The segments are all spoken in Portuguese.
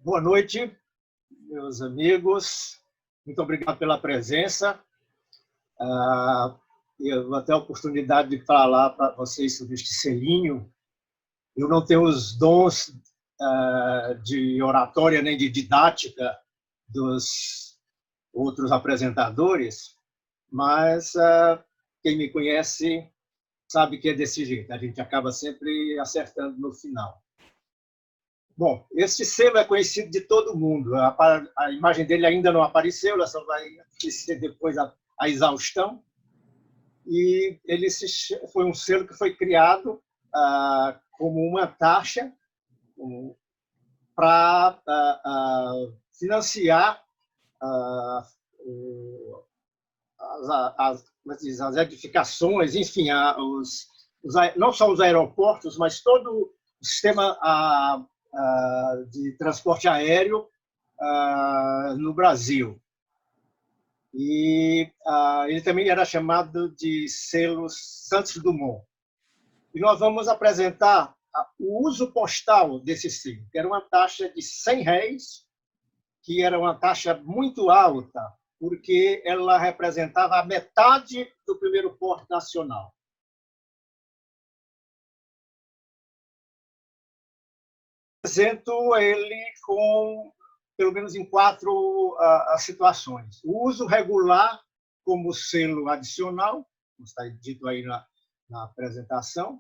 Boa noite, meus amigos. Muito obrigado pela presença. Eu vou ter a oportunidade de falar para vocês sobre este selinho. Eu não tenho os dons de oratória nem de didática dos outros apresentadores, mas quem me conhece sabe que é desse jeito. A gente acaba sempre acertando no final. Bom, este selo é conhecido de todo mundo. A imagem dele ainda não apareceu, ela só vai aparecer depois a exaustão. E ele foi um selo que foi criado como uma taxa para financiar as edificações, enfim, não só os aeroportos, mas todo o sistema de transporte aéreo no Brasil. E ele também era chamado de selo Santos Dumont. E nós vamos apresentar o uso postal desse selo, que era uma taxa de R$100, que era uma taxa muito alta, porque ela representava a metade do primeiro porto nacional. Apresento ele com, pelo menos em 4 situações. O uso regular como selo adicional, como está dito aí na apresentação,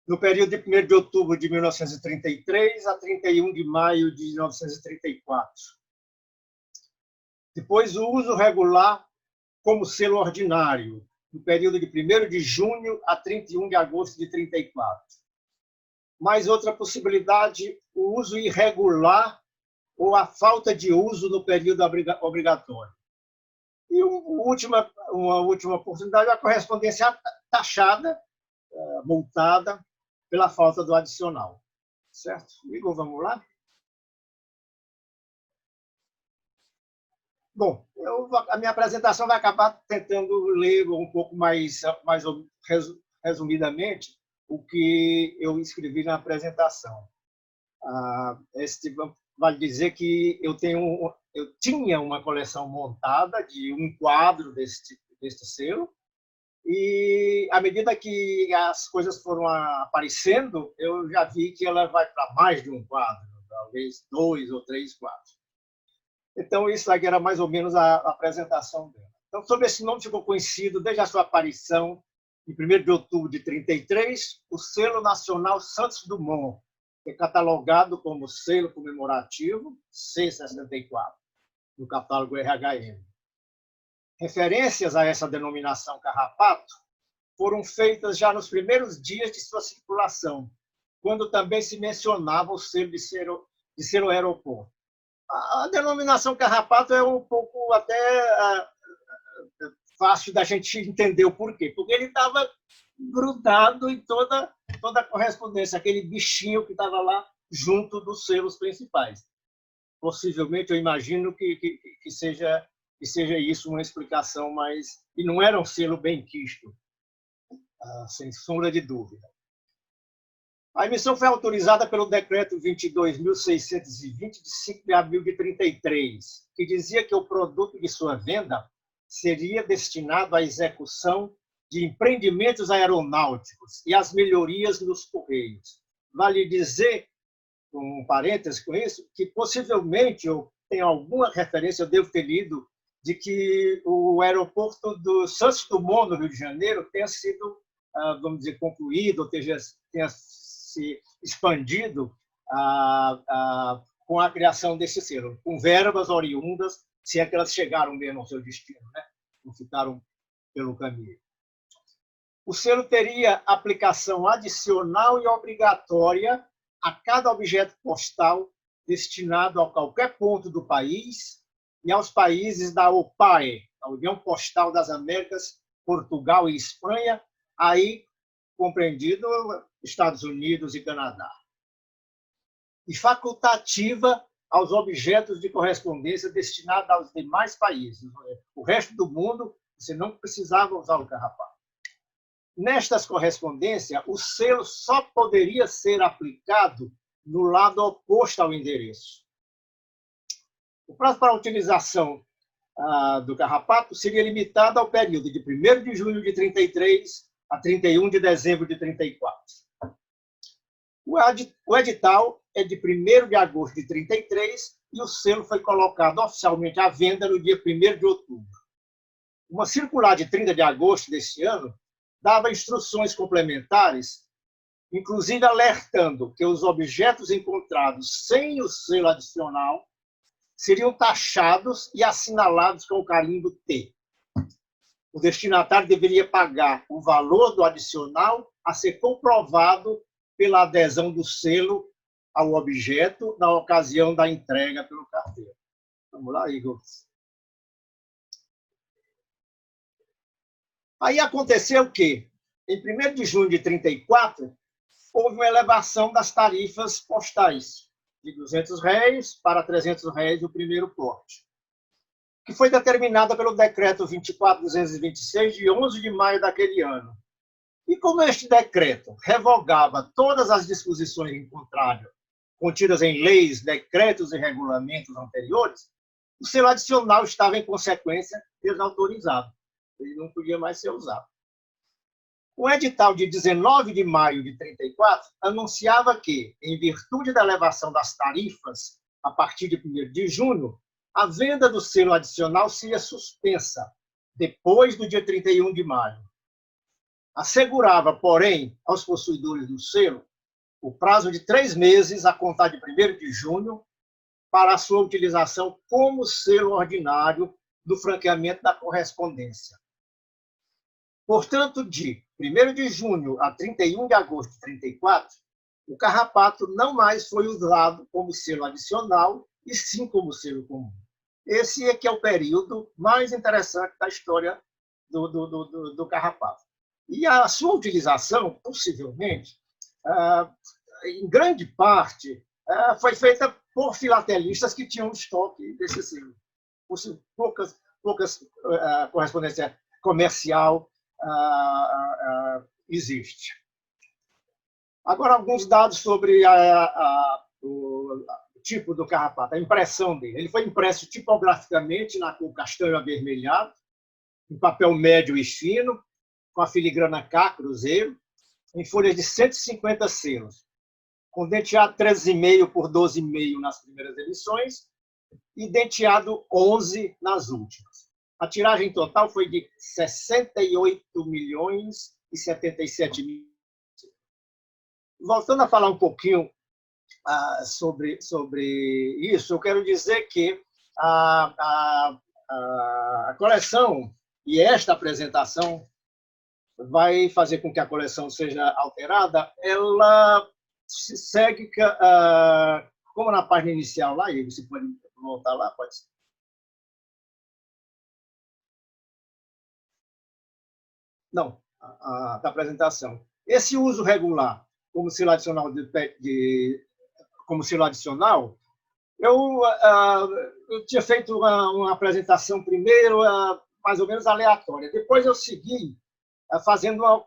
no período de 1º de outubro de 1933 a 31 de maio de 1934. Depois, o uso regular como selo ordinário, no período de 1º de junho a 31 de agosto de 34. Mais outra possibilidade, o uso irregular ou a falta de uso no período obrigatório. E uma última oportunidade, a correspondência taxada, multada, pela falta do adicional. Certo? Igor, vamos lá? Bom, a minha apresentação vai acabar tentando ler um pouco mais resumidamente o que eu escrevi na apresentação. Vale dizer que eu tinha uma coleção montada de um quadro deste selo, e à medida que as coisas foram aparecendo, eu já vi que ela vai para mais de um quadro, talvez 2 ou 3 quadros. Então, isso aqui era mais ou menos a apresentação dela. Então, sobre esse nome ficou conhecido desde a sua aparição, em 1º de outubro de 33, o selo nacional Santos Dumont, que é catalogado como selo comemorativo C64, no catálogo RHM. Referências a essa denominação carrapato foram feitas já nos primeiros dias de sua circulação, quando também se mencionava o selo de selo aeroporto. A denominação carrapato é um pouco até fácil da gente entender o porquê, porque ele estava grudado em toda a correspondência, aquele bichinho que estava lá junto dos selos principais. Possivelmente, eu imagino que seja isso uma explicação, mas e não era um selo bem quisto, sem sombra de dúvida. A emissão foi autorizada pelo Decreto 22.620, de 5 de abril de 33, que dizia que o produto de sua venda seria destinado à execução de empreendimentos aeronáuticos e às melhorias nos Correios. Vale dizer, com um parênteses com isso, que possivelmente eu tenho alguma referência, eu devo ter lido, de que o aeroporto do Santos Dumont, no Rio de Janeiro, tenha sido, vamos dizer, concluído, ou tenha se expandido com a criação desse selo, com verbas oriundas, se é que elas chegaram mesmo ao seu destino, né? Não ficaram pelo caminho. O selo teria aplicação adicional e obrigatória a cada objeto postal destinado a qualquer ponto do país e aos países da OPAE, a União Postal das Américas, Portugal e Espanha, aí compreendido Estados Unidos e Canadá. E facultativa aos objetos de correspondência destinados aos demais países. O resto do mundo, você não precisava usar o carrapato. Nestas correspondências, o selo só poderia ser aplicado no lado oposto ao endereço. O prazo para a utilização do carrapato seria limitado ao período de 1º de junho de 33 a 31 de dezembro de 34. O edital é de 1º de agosto de 33 e o selo foi colocado oficialmente à venda no dia 1º de outubro. Uma circular de 30 de agosto deste ano dava instruções complementares, inclusive alertando que os objetos encontrados sem o selo adicional seriam taxados e assinalados com o carimbo T. O destinatário deveria pagar o valor do adicional a ser comprovado pela adesão do selo ao objeto na ocasião da entrega pelo carteiro. Vamos lá, Igor. Aí aconteceu o quê? Em 1º de junho de 34, houve uma elevação das tarifas postais, de R$200 para R$300 o primeiro porte, que foi determinada pelo decreto 24.226, de 11 de maio daquele ano. E como este decreto revogava todas as disposições em contrário contidas em leis, decretos e regulamentos anteriores, o selo adicional estava, em consequência, desautorizado. Ele não podia mais ser usado. O edital de 19 de maio de 34 anunciava que, em virtude da elevação das tarifas a partir de 1º de junho, a venda do selo adicional seria suspensa depois do dia 31 de maio. Assegurava, porém, aos possuidores do selo o prazo de 3 meses a contar de 1º de junho para a sua utilização como selo ordinário do franqueamento da correspondência. Portanto, de 1º de junho a 31 de agosto de 34, o carrapato não mais foi usado como selo adicional, e sim como selo comum. Esse é que é o período mais interessante da história do carrapato. E a sua utilização, possivelmente, em grande parte, foi feita por filatelistas que tinham estoque desse selo. Poucas correspondência comercial existe. Agora, alguns dados sobre o tipo do carrapato, a impressão dele. Ele foi impresso tipograficamente na cor castanho avermelhado, em papel médio e fino, com a filigrana K, cruzeiro, em folhas de 150 selos, com denteado 13,5 por 12,5 nas primeiras edições e denteado 11 nas últimas. A tiragem total foi de 68.077.000. Voltando a falar um pouquinho sobre isso, eu quero dizer que a coleção e esta apresentação vai fazer com que a coleção seja alterada. Ela segue, como na página inicial lá, e você pode voltar lá, pode ser. Não, da apresentação. Esse uso regular como selo adicional, como selo adicional, eu tinha feito uma apresentação primeiro, mais ou menos aleatória. Depois eu segui fazendo uma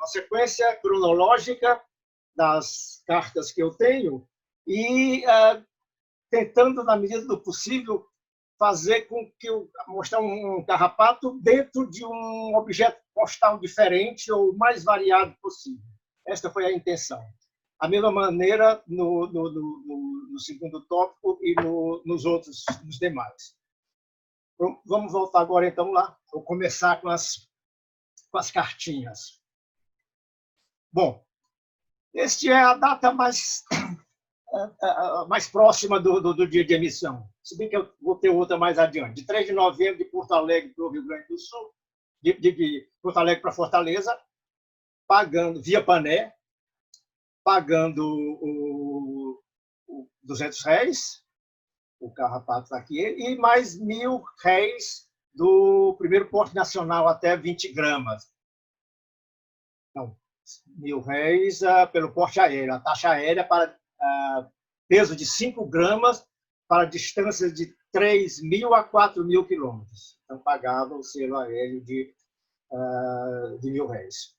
sequência cronológica das cartas que eu tenho e tentando, na medida do possível, fazer com que mostrar um carrapato dentro de um objeto postal diferente ou o mais variado possível. Esta foi a intenção. A mesma maneira no segundo tópico e nos demais. Vamos voltar agora, então, lá. Vou começar com as cartinhas. Bom, este é a data mais próxima do dia de emissão, se bem que eu vou ter outra mais adiante. De 3 de novembro, de Porto Alegre para o Rio Grande do Sul, de Porto Alegre para Fortaleza, pagando, via Pané, pagando R$200, o carrapato está aqui, e mais R$1.000 do primeiro porte nacional até 20 gramas. Não, R$1.000 pelo porte aéreo, a taxa aérea para peso de 5 gramas para distâncias de 3.000 a 4.000 quilômetros. Então, pagava o selo aéreo de R$1.000.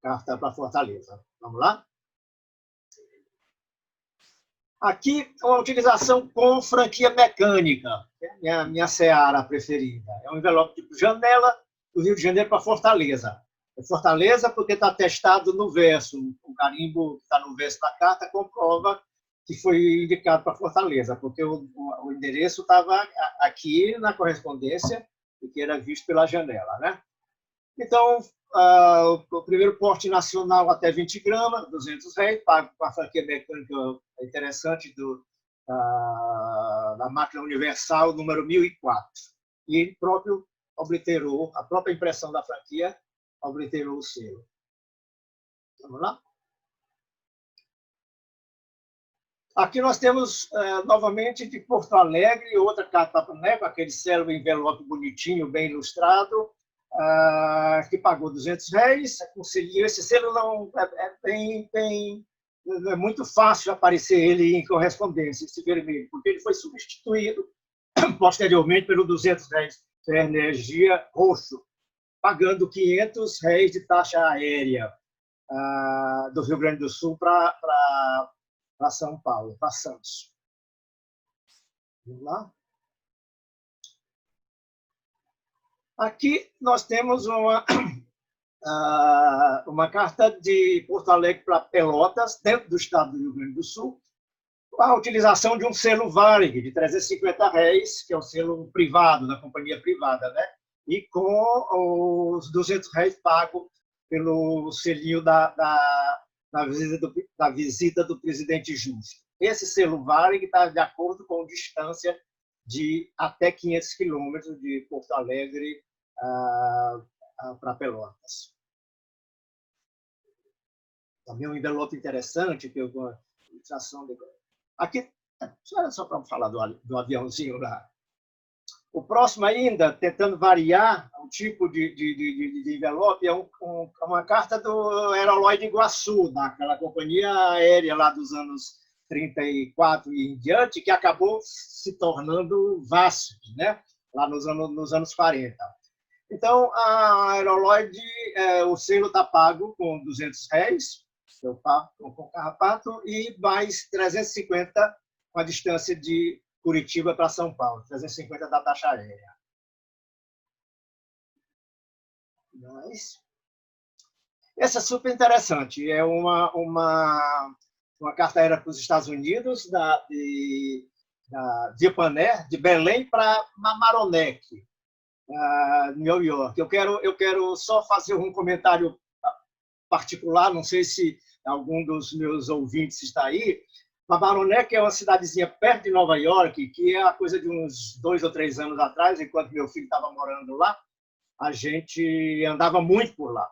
Carta para Fortaleza. Vamos lá? Aqui, uma utilização com franquia mecânica, minha seara preferida. É um envelope tipo janela do Rio de Janeiro para Fortaleza. Fortaleza porque está atestado no verso. O carimbo que está no verso da carta comprova que foi indicado para Fortaleza, porque o endereço estava aqui na correspondência e que era visto pela janela, né? Então, o primeiro porte nacional até 20 gramas, 200 réis, pago com a franquia mecânica interessante da máquina universal número 1004. E ele próprio obliterou, a própria impressão da franquia obliterou o selo. Vamos lá? Aqui nós temos, novamente, de Porto Alegre, outra carta com aquele célebre envelope bonitinho, bem ilustrado, que pagou 200 réis. Esse selo não, é muito fácil aparecer ele em correspondência, esse vermelho, porque ele foi substituído posteriormente pelo 200 réis de energia roxo, pagando 500 réis de taxa aérea do Rio Grande do Sul para São Paulo, para Santos. Vamos lá? Aqui nós temos uma carta de Porto Alegre para Pelotas, dentro do estado do Rio Grande do Sul, a utilização de um selo Varig de 350 réis, que é um selo privado, da companhia privada, né? E com os 200 réis pagos pelo selinho da visita do presidente Justo. Esse selo Varig está de acordo com distância de até 500 quilômetros de Porto Alegre para Pelotas. Também um envelope interessante, que eu vou aqui, só para falar do aviãozinho lá. O próximo ainda, tentando variar o tipo de envelope, é uma carta do Aerolóide Iguaçu, daquela companhia aérea lá dos anos 34 e em diante, que acabou se tornando VASP, né? Lá nos anos 40. Então, a Aerolóide, o selo está pago com 200 réis, com carrapato, e mais 350 com a distância de Curitiba para São Paulo, 350 da taxa aérea. Essa é super interessante. É uma carta aérea para os Estados Unidos, de Ipané, de Belém para Mamaroneck, New York. Eu quero só fazer um comentário particular, não sei se algum dos meus ouvintes está aí. Mamaroneck é uma cidadezinha perto de Nova York, que é a coisa de uns 2 ou 3 anos atrás, enquanto meu filho estava morando lá, a gente andava muito por lá.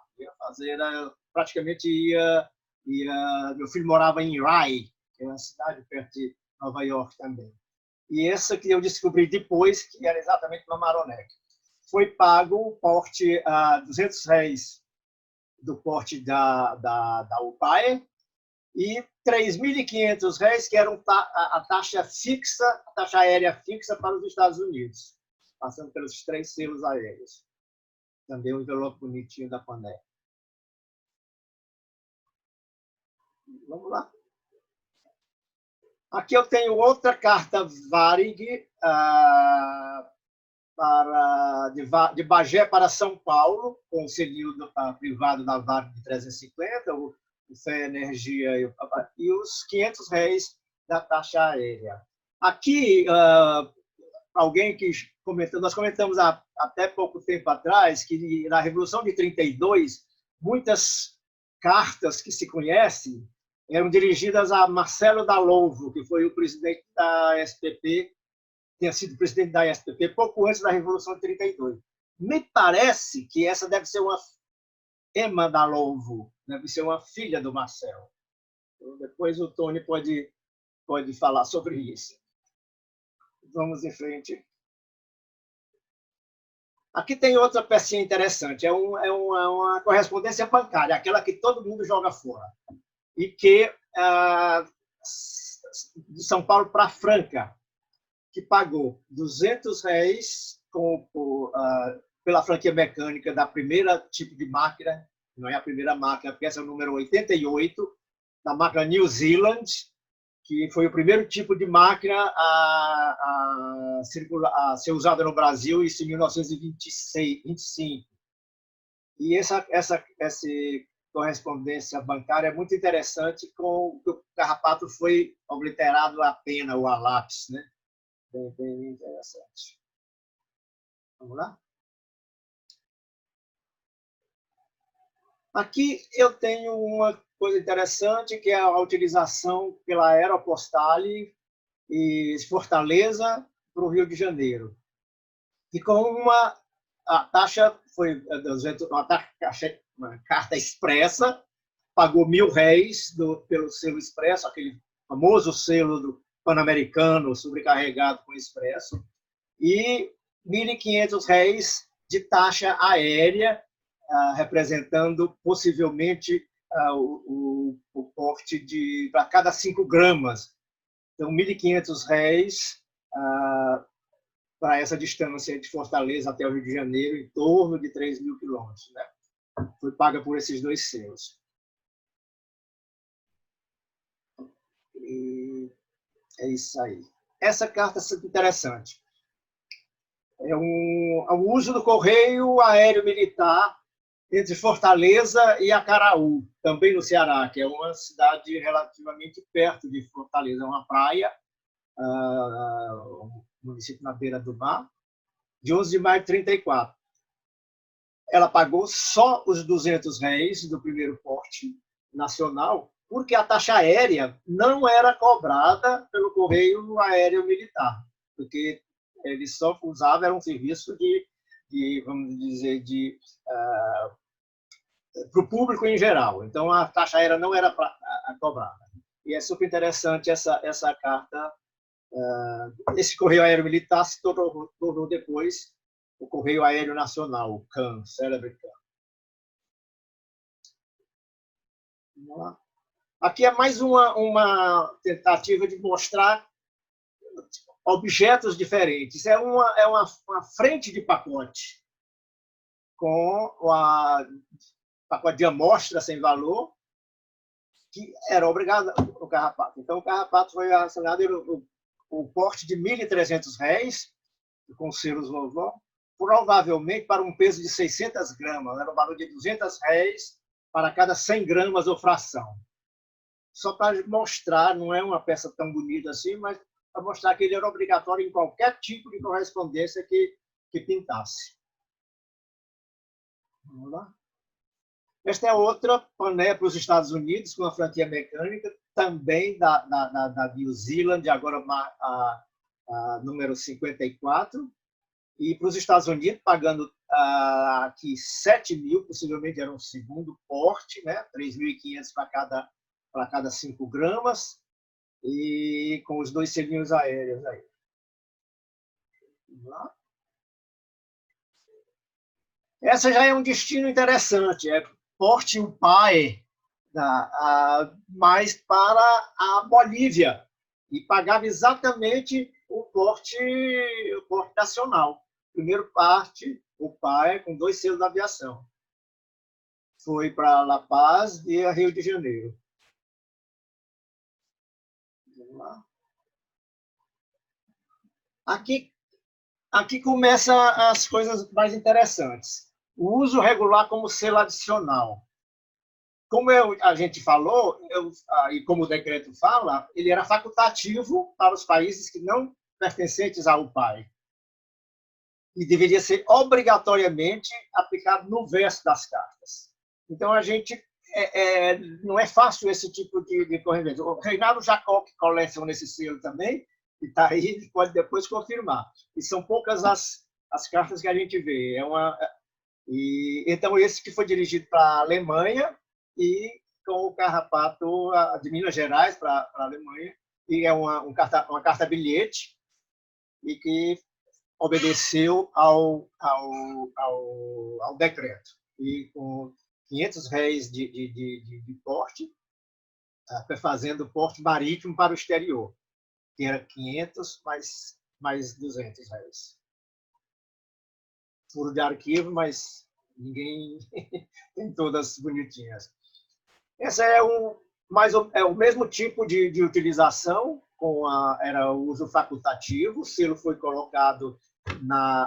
Meu filho morava em Rye, que é uma cidade perto de Nova York também. E essa que eu descobri depois, que era exatamente Mamaroneck. Foi pago o porte a 200 réis do porte da UPAE e 3.500 réis, que era a taxa fixa, a taxa aérea fixa para os Estados Unidos, passando pelos 3 selos aéreos. Também um envelope bonitinho da Pané. Vamos lá. Aqui eu tenho outra carta Varig de Bagé para São Paulo, com o selinho privado da Varig de 350, o Fé Energia e os 500 réis da taxa aérea. Aqui, alguém que comentou, nós comentamos até pouco tempo atrás que na Revolução de 32, muitas cartas que se conhecem eram dirigidas a Marcelo Dallovo, que foi o presidente da SPP, tinha sido presidente da SPP pouco antes da Revolução de 32. Me parece que essa deve ser uma Emma Dallovo, deve ser uma filha do Marcelo. Então, depois o Tony pode falar sobre isso. Vamos em frente. Aqui tem outra pecinha interessante. É uma correspondência bancária, aquela que todo mundo joga fora. E que, de São Paulo para Franca, que pagou 200 réis pela franquia mecânica da primeira tipo de máquina, não é a primeira máquina, porque essa é o número 88, da máquina New Zealand, que foi o primeiro tipo de máquina a ser usada no Brasil, isso em 1925. E essa correspondência bancária é muito interessante, com que o Carrapato foi obliterado a pena ou a lápis, né? Bem interessante. Vamos lá? Aqui eu tenho uma coisa interessante, que é a utilização pela Aeropostale e Fortaleza para o Rio de Janeiro. E com a taxa foi uma carta expressa, pagou R$ 1.000 pelo selo expresso, aquele famoso selo do Pan-Americano sobrecarregado com expresso, e R$ 1.500 de taxa aérea, representando possivelmente o porte para cada 5 gramas. Então, R$ 1.500 para essa distância de Fortaleza até o Rio de Janeiro, em torno de 3.000 quilômetros. Né? Foi paga por esses 2 selos. E é isso aí. Essa carta é interessante. É o uso do correio aéreo militar entre Fortaleza e Acaraú, também no Ceará, que é uma cidade relativamente perto de Fortaleza, uma praia, um município na beira do mar, de 11 de maio de 1934. Ela pagou só os R$ 200 do primeiro porte nacional, porque a taxa aérea não era cobrada pelo correio aéreo militar, porque ele só usava, era um serviço vamos dizer, para o público em geral. Então, a taxa aérea não era cobrada. E é super interessante essa carta. Esse correio aéreo militar se tornou depois o Correio Aéreo Nacional, o CAN, célebre CAN. Vamos lá. Aqui é mais uma tentativa de mostrar objetos diferentes. É uma frente de pacote com pacote de amostra sem valor, que era obrigado o Carrapato. Então, o Carrapato foi assinado o porte de R$ 1.300, com selos vovó, provavelmente para um peso de 600 gramas. Era o valor de R$ 200 para cada 100 gramas ou fração. Só para mostrar, não é uma peça tão bonita assim, mas para mostrar que ele era obrigatório em qualquer tipo de correspondência que pintasse. Vamos lá. Esta é outra pané para os Estados Unidos, com a franquia mecânica, também da New Zealand, agora a número 54. E para os Estados Unidos, pagando aqui 7.000, possivelmente era um segundo porte, né? 3.500 para cada 5 gramas, e com os 2 selinhos aéreos aí. Vamos lá. Essa já é um destino interessante, é porte UPAE, mas para a Bolívia, e pagava exatamente o porte nacional. Primeiro parte, o PAE, com 2 selos da aviação. Foi para La Paz e a Rio de Janeiro. Vamos lá. Aqui começam as coisas mais interessantes. O uso regular como selo adicional. Como a gente falou, e como o decreto fala, ele era facultativo para os países que não pertencentes ao PAE. E deveria ser obrigatoriamente aplicado no verso das cartas. Então, a gente não é fácil esse tipo de correspondência. O Reinaldo Jacó, que coleciona esse selo também, e está aí, pode depois confirmar. E são poucas as cartas que a gente vê. Então, esse que foi dirigido para a Alemanha e com o Carrapato de Minas Gerais para a Alemanha, e é uma carta-bilhete, e que obedeceu ao decreto. E com R$ 500 de porte, fazendo porte marítimo para o exterior, que era 500 mais R$ 200. Furo de arquivo, mas ninguém tem todas bonitinhas. Essa é mas é o mesmo tipo de utilização, era o uso facultativo, o selo foi colocado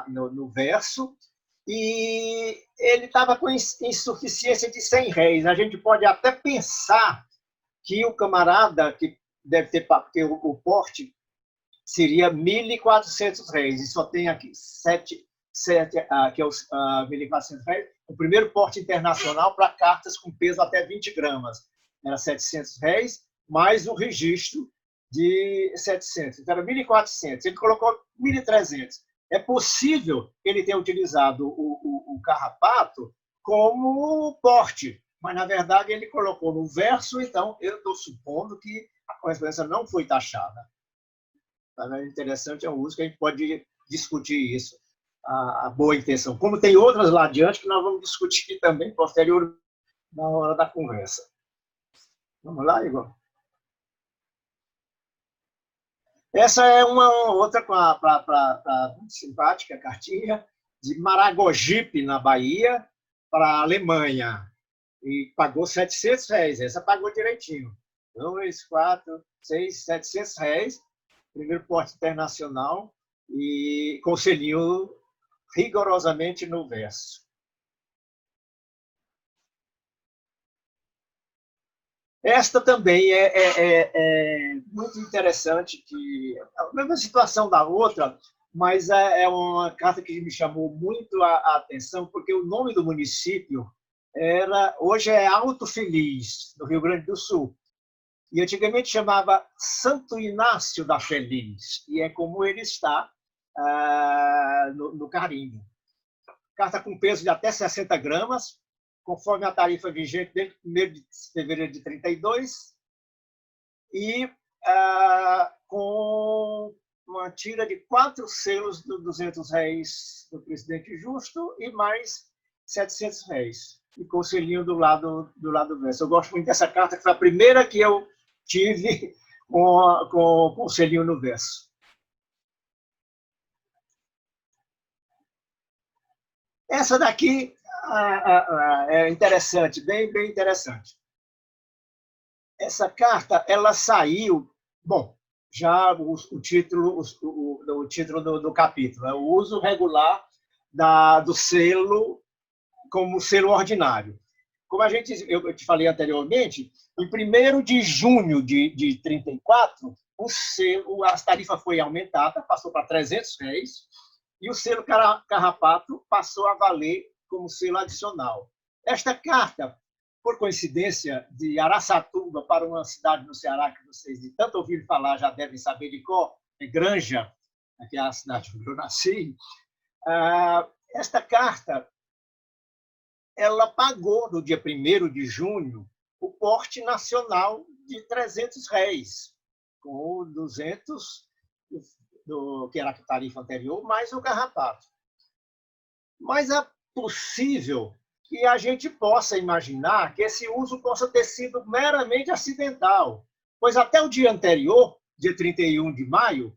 no verso, e ele estava com insuficiência de 100 réis. A gente pode até pensar que o camarada, que deve ter, porque o porte seria 1.400 réis, e só tem aqui 7, que é os 1.400 réis, o primeiro porte internacional para cartas com peso até 20 gramas. Era 700 réis, mais o registro de 700. Então, era 1.400. Ele colocou 1.300. É possível ele ter utilizado o carrapato como porte, mas, na verdade, ele colocou no verso, então eu estou supondo que a correspondência não foi taxada. É interessante, é um uso que a gente pode discutir isso, a boa intenção. Como tem outras lá adiante que nós vamos discutir também posterior na hora da conversa. Vamos lá, Igor? Essa é uma outra muito simpática cartinha de Maragogipe, na Bahia, para a Alemanha. E pagou 700 réis. Essa pagou direitinho. 2, 4, 6, 700 réis. Primeiro porte internacional e com selinho rigorosamente no verso. Esta também é muito interessante, que a mesma situação da outra, mas é uma carta que me chamou muito a atenção, porque o nome do município hoje é Alto Feliz, no Rio Grande do Sul, e antigamente chamava Santo Inácio da Feliz, e é como ele está no carimbo. Carta com peso de até 60 gramas, conforme a tarifa vigente desde 1º de fevereiro de 32, e com uma tira de 4 selos de 200 réis do presidente Justo e mais 700 réis, e com o selinho do lado do verso. Eu gosto muito dessa carta, que foi a primeira que eu tive com o selinho no verso. Essa daqui é interessante, bem interessante. Essa carta, ela saiu, bom, já o título do capítulo, é o uso regular do selo como selo ordinário. Como eu te falei anteriormente, em 1º de junho de 34, a tarifa foi aumentada, passou para 300 réis, e o selo carrapato passou a valer como selo adicional. Esta carta, por coincidência, de Araçatuba para uma cidade no Ceará que vocês de tanto ouviram falar já devem saber de qual, é Granja, que é a cidade onde eu nasci. Esta carta, ela pagou, no dia 1º de junho, o porte nacional de 300 réis, com 200 que era a tarifa anterior, mais o carrapato. Mas é possível que a gente possa imaginar que esse uso possa ter sido meramente acidental, pois até o dia anterior, dia 31 de maio,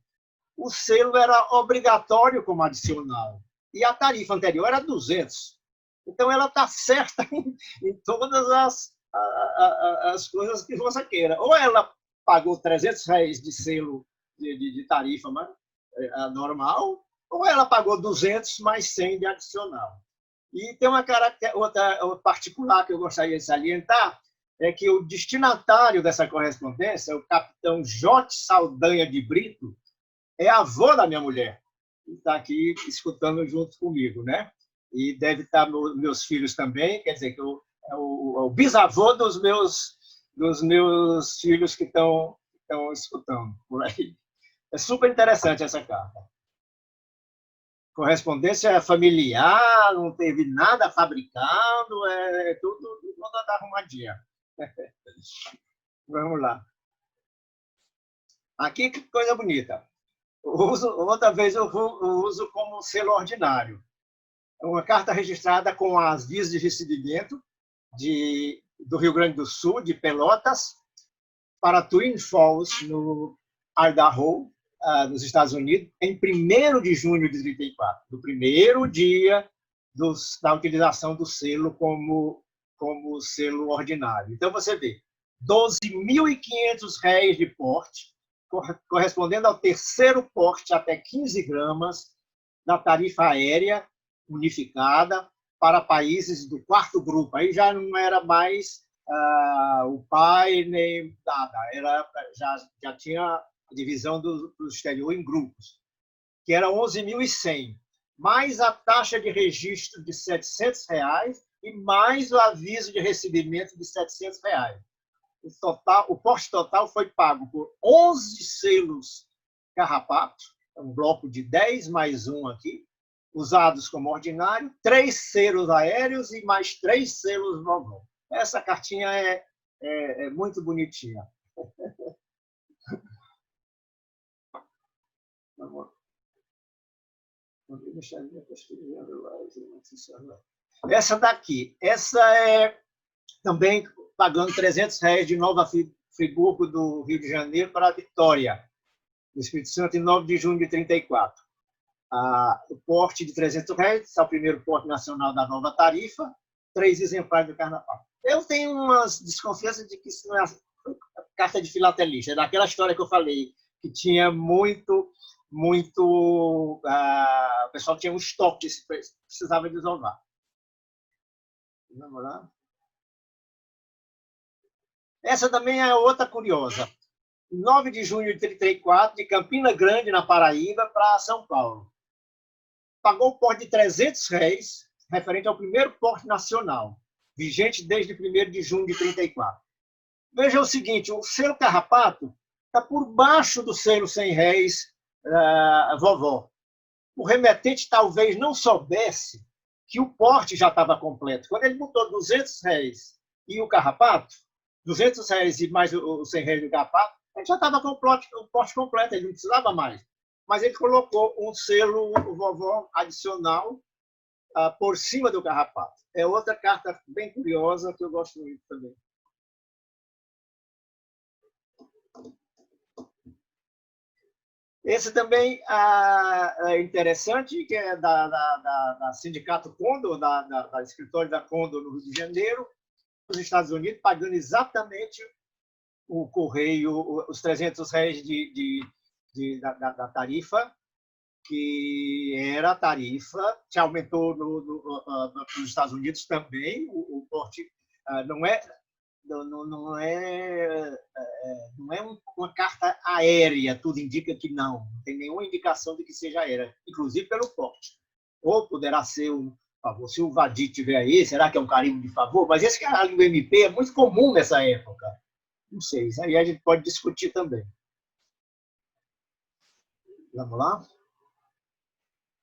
o selo era obrigatório como adicional, e a tarifa anterior era 200. Então, ela está certa em todas as coisas que você queira. Ou ela pagou 300 réis de selo de tarifa normal, ou ela pagou 200 mais 100 de adicional. E tem uma outra particular que eu gostaria de salientar, é que o destinatário dessa correspondência, o capitão Jote Saldanha de Brito, é avô da minha mulher, que está aqui escutando junto comigo, né? E deve estar meus filhos também, quer dizer, que é o bisavô dos meus filhos que estão escutando por aí. É super interessante essa carta. Correspondência familiar, não teve nada fabricado, tudo arrumadinha. Vamos lá. Aqui, que coisa bonita. Outra vez eu uso como selo ordinário. Uma carta registrada com as vias de recebimento do Rio Grande do Sul, de Pelotas, para Twin Falls, no Idaho, nos Estados Unidos, em 1º de junho de 34, do primeiro dia da utilização do selo como selo ordinário. Então, você vê, R$ 12.500 de porte, correspondendo ao terceiro porte até 15 gramas da tarifa aérea unificada para países do quarto grupo. Aí já não era mais o pai nem nada, já tinha a divisão do exterior em grupos, que era 11.100, mais a taxa de registro de R$ 700 e mais o aviso de recebimento de R$ 700. O porte total foi pago por 11 selos Carrapato, um bloco de 10 mais um aqui, usados como ordinário, 3 selos aéreos e mais 3 selos vovó. Essa cartinha é muito bonitinha. Essa daqui, essa é também pagando R$ 300 de Nova Friburgo, do Rio de Janeiro, para a Vitória, no Espírito Santo, em 9 de junho de 34. O porte de R$ 300 é o primeiro porte nacional da nova tarifa, 3 exemplares do Carnaval. Eu tenho umas desconfianças de que isso não é carta de filatelista, é daquela história que eu falei, que tinha muito o pessoal tinha um estoque, precisava desovar. Vamos lá. Essa também é outra curiosa. 9 de junho de 34, de Campina Grande, na Paraíba, para São Paulo. Pagou o porte de R$ 300, referente ao primeiro porte nacional, vigente desde 1º de junho de 34. Veja o seguinte, o selo Carrapato está por baixo do selo R$ 100 vovó. O remetente talvez não soubesse que o porte já estava completo. Quando ele botou R$ 200 e o Carrapato, R$ 200 e mais o R$ 100 do Carrapato, ele já estava com o porte completo, ele não precisava mais. Mas ele colocou um selo vovó adicional por cima do Carrapato. É outra carta bem curiosa que eu gosto muito também. Esse também é interessante, que é da Sindicato Condor, da escritório da Condor no Rio de Janeiro, nos Estados Unidos, pagando exatamente o correio, os R$ 300 da tarifa, que era a tarifa, que aumentou nos Estados Unidos também. O porte não é uma carta aérea, tudo indica que não tem nenhuma indicação de que seja aérea, inclusive pelo porte. Ou poderá ser um favor, se o Vadir tiver aí, será que é um carimbo de favor? Mas esse carimbo MP é muito comum nessa época. Não sei, aí a gente pode discutir também. Vamos lá?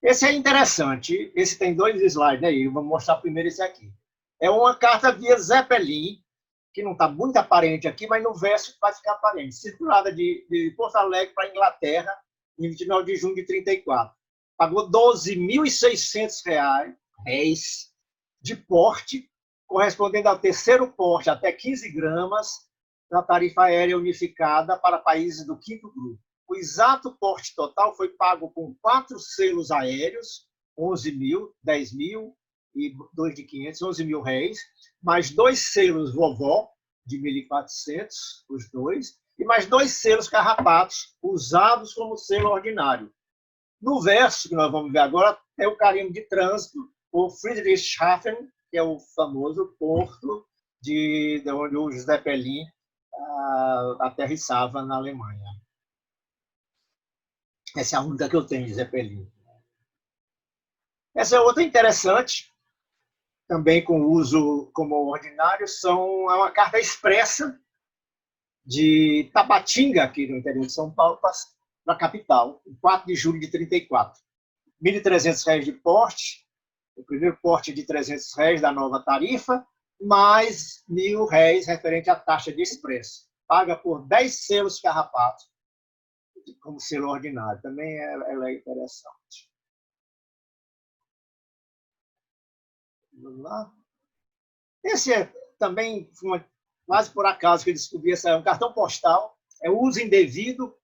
Esse é interessante, esse tem 2 slides aí, vou mostrar primeiro esse aqui. É uma carta via Zeppelin, que não está muito aparente aqui, mas no verso vai ficar aparente. Circulada de Porto Alegre para a Inglaterra, em 29 de junho de 34. Pagou R$ 12.600 de porte, correspondendo ao terceiro porte, até 15 gramas, da tarifa aérea unificada para países do 5º grupo. O exato porte total foi pago com 4 selos aéreos, 11.000, 10.000 e 2 de 500, R$ 11.000, mais 2 selos vovó, de 1.400, os dois, e mais 2 selos Carrapatos, usados como selo ordinário. No verso, que nós vamos ver agora, é o carimbo de trânsito, o Friedrichshafen, que é o famoso porto de onde o Zeppelin aterrissava na Alemanha. Essa é a única que eu tenho de Zeppelin. Essa é outra interessante, também com uso como ordinário, é uma carta expressa de Tabatinga, aqui no interior de São Paulo, para a capital, em 4 de julho de 34. R$ 1.300 de porte, o primeiro porte de R$ 300 da nova tarifa, mais R$ 1.000 referente à taxa de expresso. Paga por 10 selos Carrapato, como selo ordinário. Também ela é interessante. Vamos lá. Esse é também quase por acaso que eu descobri, esse é um cartão postal, é uso indevido,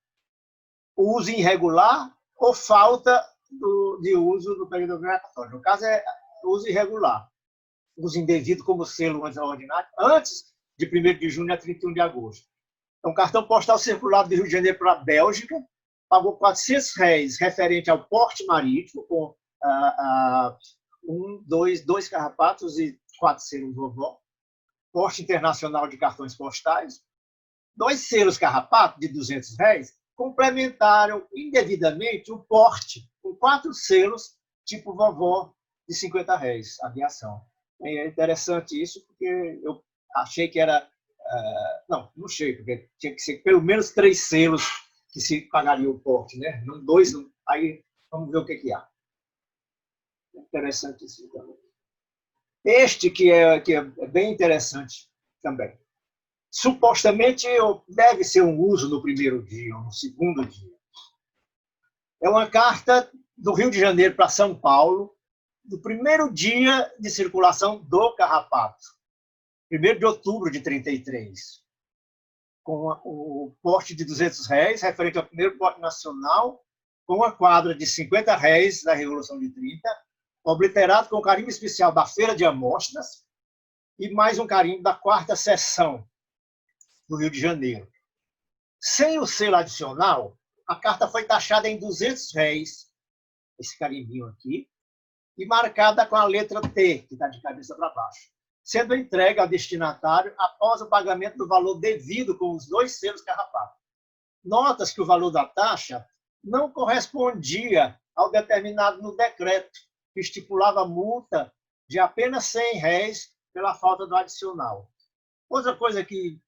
uso irregular ou falta de uso do período obrigatório. No caso, é uso irregular. Uso indevido como selo ordinário. Antes de 1º de junho a 31 de agosto. Então, cartão postal circulado de Rio de Janeiro para a Bélgica, pagou R$ 400 referente ao porte marítimo, com dois carrapatos e 4 selos vovó. Porte internacional de cartões postais. 2 selos carrapato de R$ 200 complementaram indevidamente o porte com 4 selos tipo vovó de R$ 50, aviação. É interessante isso, porque eu achei que era... não achei, porque tinha que ser pelo menos 3 selos que se pagaria o porte, né? Não 2, aí vamos ver o que há. Interessante isso também. Este que é bem interessante também. Supostamente deve ser um uso no 1º dia ou no 2º dia. É uma carta do Rio de Janeiro para São Paulo, do 1º dia de circulação do carrapato, 1º de outubro de 33, com o porte de R$ 200, referente ao 1º porte nacional, com a quadra de R$ 50 da Revolução de 30, obliterado com o carimbo especial da Feira de Amostras e mais um carimbo da 4ª Seção do Rio de Janeiro. Sem o selo adicional, a carta foi taxada em R$ 200, esse carimbinho aqui, e marcada com a letra T, que está de cabeça para baixo, sendo entregue ao destinatário após o pagamento do valor devido com os 2 selos carrapato. Notas que o valor da taxa não correspondia ao determinado no decreto, que estipulava multa de apenas R$ 100 pela falta do adicional. Outra coisa que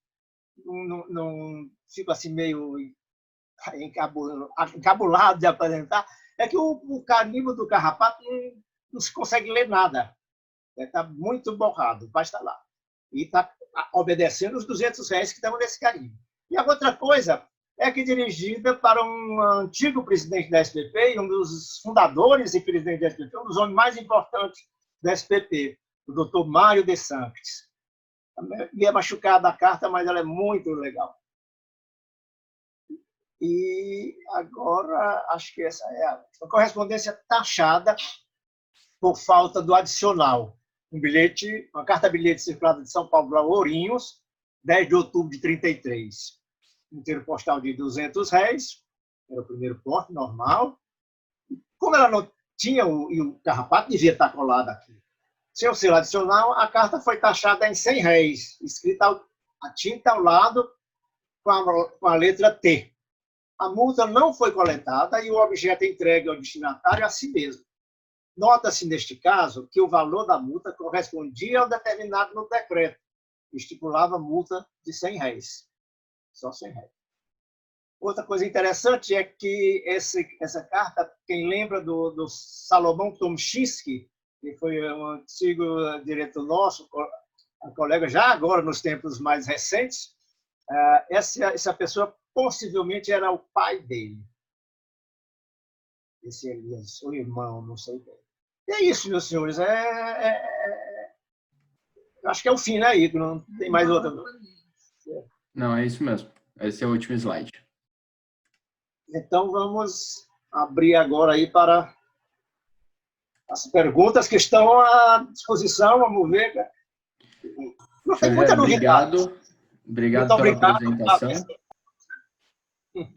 não fico assim meio encabulado de apresentar é que o carimbo do carrapato não se consegue ler nada. Está muito borrado, vai estar lá. E está obedecendo os R$ 200 que estão nesse carimbo. E a outra coisa é que dirigida para um antigo presidente da SPP, um dos fundadores e presidente da SPP, um dos homens mais importantes da SPP, o doutor Mário de Sanctis. Me é machucada a carta, mas ela é muito legal. E agora, acho que essa é a correspondência taxada por falta do adicional. Uma carta-bilhete circulada de São Paulo a Ourinhos, 10 de outubro de 33. Inteiro postal de R$ 200, era o 1º porte, normal. Como ela não tinha, e o carrapato devia estar colado aqui. Sem o selo adicional, a carta foi taxada em R$ 100, escrita a tinta ao lado com a letra T. A multa não foi coletada e o objeto é entregue ao destinatário a si mesmo. Nota-se, neste caso, que o valor da multa correspondia ao determinado no decreto, que estipulava multa de R$ 100. Só R$ 100. Outra coisa interessante é que essa carta, quem lembra do Salomão Tomczynski, que foi um antigo diretor nosso, um colega já agora nos tempos mais recentes, essa pessoa possivelmente era o pai dele. Esse Elias, o irmão, não sei bem. E é isso, meus senhores. Acho que é o fim, né, Igor? Não tem mais outra. Não, é isso mesmo. Esse é o último slide. Então, vamos abrir agora aí para as perguntas que estão à disposição. Vamos ver. Não tem muita novidade. Obrigado pela apresentação.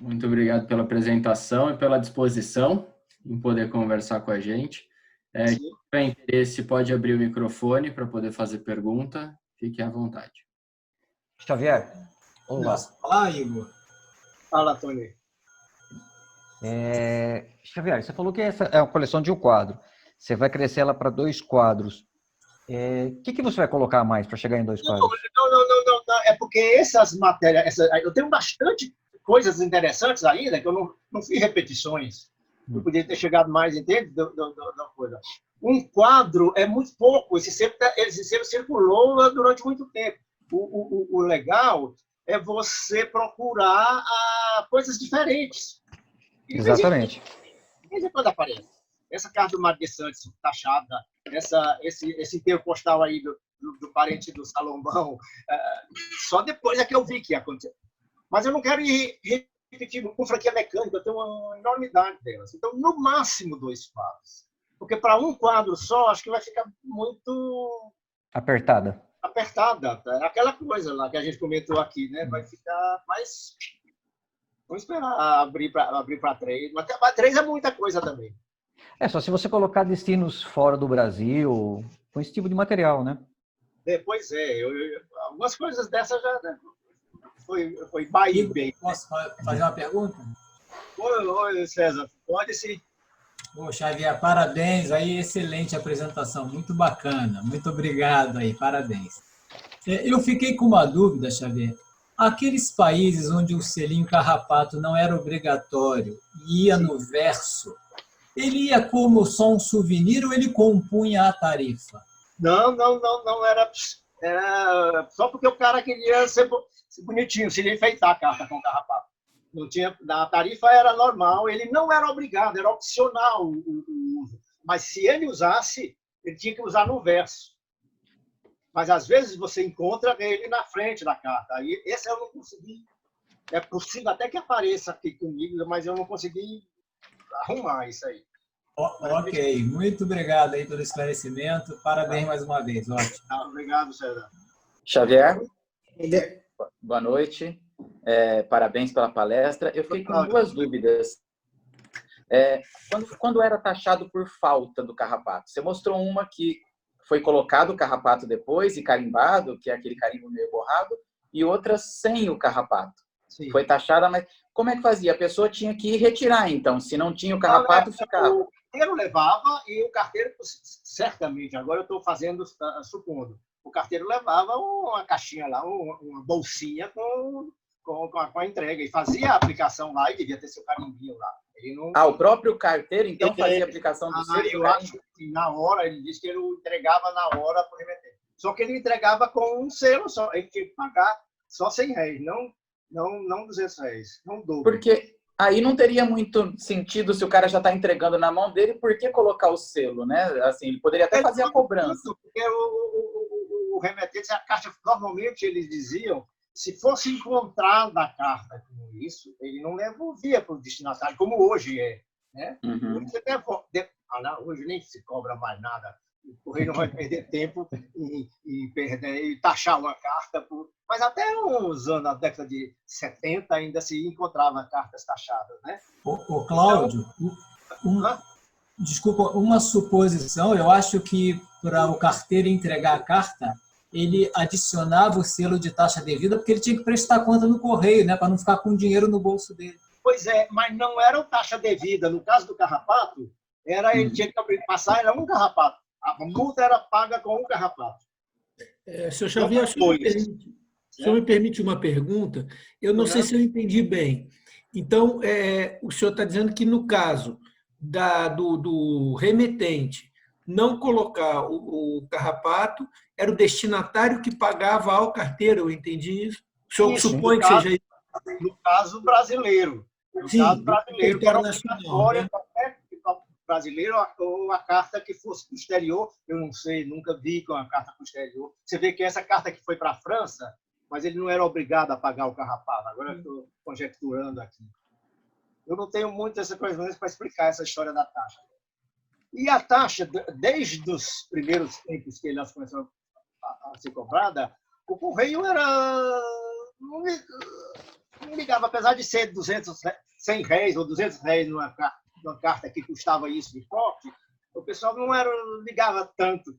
Muito obrigado pela apresentação e pela disposição em poder conversar com a gente. Quem tiver interesse pode abrir o microfone para poder fazer pergunta. Fique à vontade. Xavier, vamos lá. Fala, Igor. Fala, Tony. Xavier, você falou que essa é uma coleção de um quadro. Você vai crescer ela para 2 quadros. O que você vai colocar mais para chegar em 2 quadros? Não. É porque essas matérias... eu tenho bastante coisas interessantes ainda, que eu não fiz repetições. Eu poderia ter chegado mais, entende? Da coisa. Um quadro é muito pouco. Esse selo circulou durante muito tempo. O legal é você procurar coisas diferentes. Exatamente. De vez em quando aparece. Essa carta do Mário de Santos, taxada, esse inteiro postal aí do parente do Salomão, só depois é que eu vi que ia acontecer. Mas eu não quero ir repetir com franquia mecânica, eu tenho uma enormidade delas. Então, no máximo 2 quadros. Porque para um quadro só, acho que vai ficar muito... Apertada. apertada. É aquela coisa lá que a gente comentou aqui, né? Vai ficar mais... Vamos esperar abrir para 3. Mas para 3 é muita coisa também. Só se você colocar destinos fora do Brasil, com esse tipo de material, né? Pois é, algumas coisas dessas já foi Bahia. Posso fazer uma pergunta? Oi, César, pode sim. Ô, Xavier, parabéns aí, excelente apresentação, muito bacana, muito obrigado aí, parabéns. Eu fiquei com uma dúvida, Xavier. Aqueles países onde o selinho carrapato não era obrigatório e ia no verso, ele ia como só um souvenir ou ele compunha a tarifa? Não, era só porque o cara queria ser bonitinho, se ele enfeitar a carta com o carrapato. Não tinha, a tarifa era normal, ele não era obrigado, era opcional o uso. Mas se ele usasse, ele tinha que usar no verso. Mas às vezes você encontra ele na frente da carta. Aí esse eu não consegui. É possível até que apareça aqui comigo, mas eu não consegui arrumar isso aí. Ok, muito obrigado aí pelo esclarecimento. Parabéns mais uma vez. Ótimo. Obrigado, César. Xavier, boa noite. Parabéns pela palestra. Eu fiquei com duas dúvidas. Quando era taxado por falta do carrapato, você mostrou uma que foi colocado o carrapato depois e carimbado, que é aquele carimbo meio borrado, e outra sem o carrapato. Sim. Foi taxada, mas como é que fazia? A pessoa tinha que ir retirar, então. Se não tinha o carrapato, ficava. O carteiro levava e o carteiro, certamente, agora eu estou supondo, o carteiro levava uma caixinha lá, uma bolsinha com a entrega e fazia a aplicação lá e devia ter seu carimbinho lá. Ele não... o próprio carteiro, então, fazia a aplicação do selo? Eu acho que na hora, ele disse que ele entregava na hora para o remetente. Só que ele entregava com um selo só, ele tinha que pagar só R$100, não R$200, não dobro. Porque aí não teria muito sentido se o cara já está entregando na mão dele, por que colocar o selo, né? Assim, ele poderia até fazer a cobrança. Porque o remetente, a caixa, normalmente eles diziam, se fosse encontrada a carta com isso, ele não devolvia para o destinatário, como hoje é. Né? Uhum. Hoje, hoje nem se cobra mais nada. O correio não vai perder tempo e taxar uma carta. Mas até uns anos, na década de 70, ainda se encontrava cartas taxadas. Né? Ô Cláudio, desculpa, uma suposição, eu acho que para o carteiro entregar a carta, ele adicionava o selo de taxa devida porque ele tinha que prestar conta no correio, né, para não ficar com dinheiro no bolso dele. Pois é, mas não era taxa devida. No caso do carrapato, ele tinha que passar, era um carrapato. A multa era paga com um carrapato. Senhor Xavier, o senhor me permite uma pergunta? Eu não sei se eu entendi bem. Então, o senhor está dizendo que no caso do remetente não colocar o carrapato, era o destinatário que pagava ao carteiro, eu entendi isso? O senhor supõe que seja isso? No caso brasileiro. Sim, internacional. Né? Brasileiro ou a carta que fosse para o exterior, eu não sei, nunca vi com a carta para o exterior. Você vê que essa carta que foi para a França, mas ele não era obrigado a pagar o carrapato. Agora eu estou conjecturando aqui. Eu não tenho muito essa coisa para explicar essa história da taxa. E a taxa, desde os primeiros tempos que elas começaram a ser cobrada, o correio não ligava, apesar de ser R$100 ou R$200 numa carta que custava isso de porte, o pessoal não ligava tanto.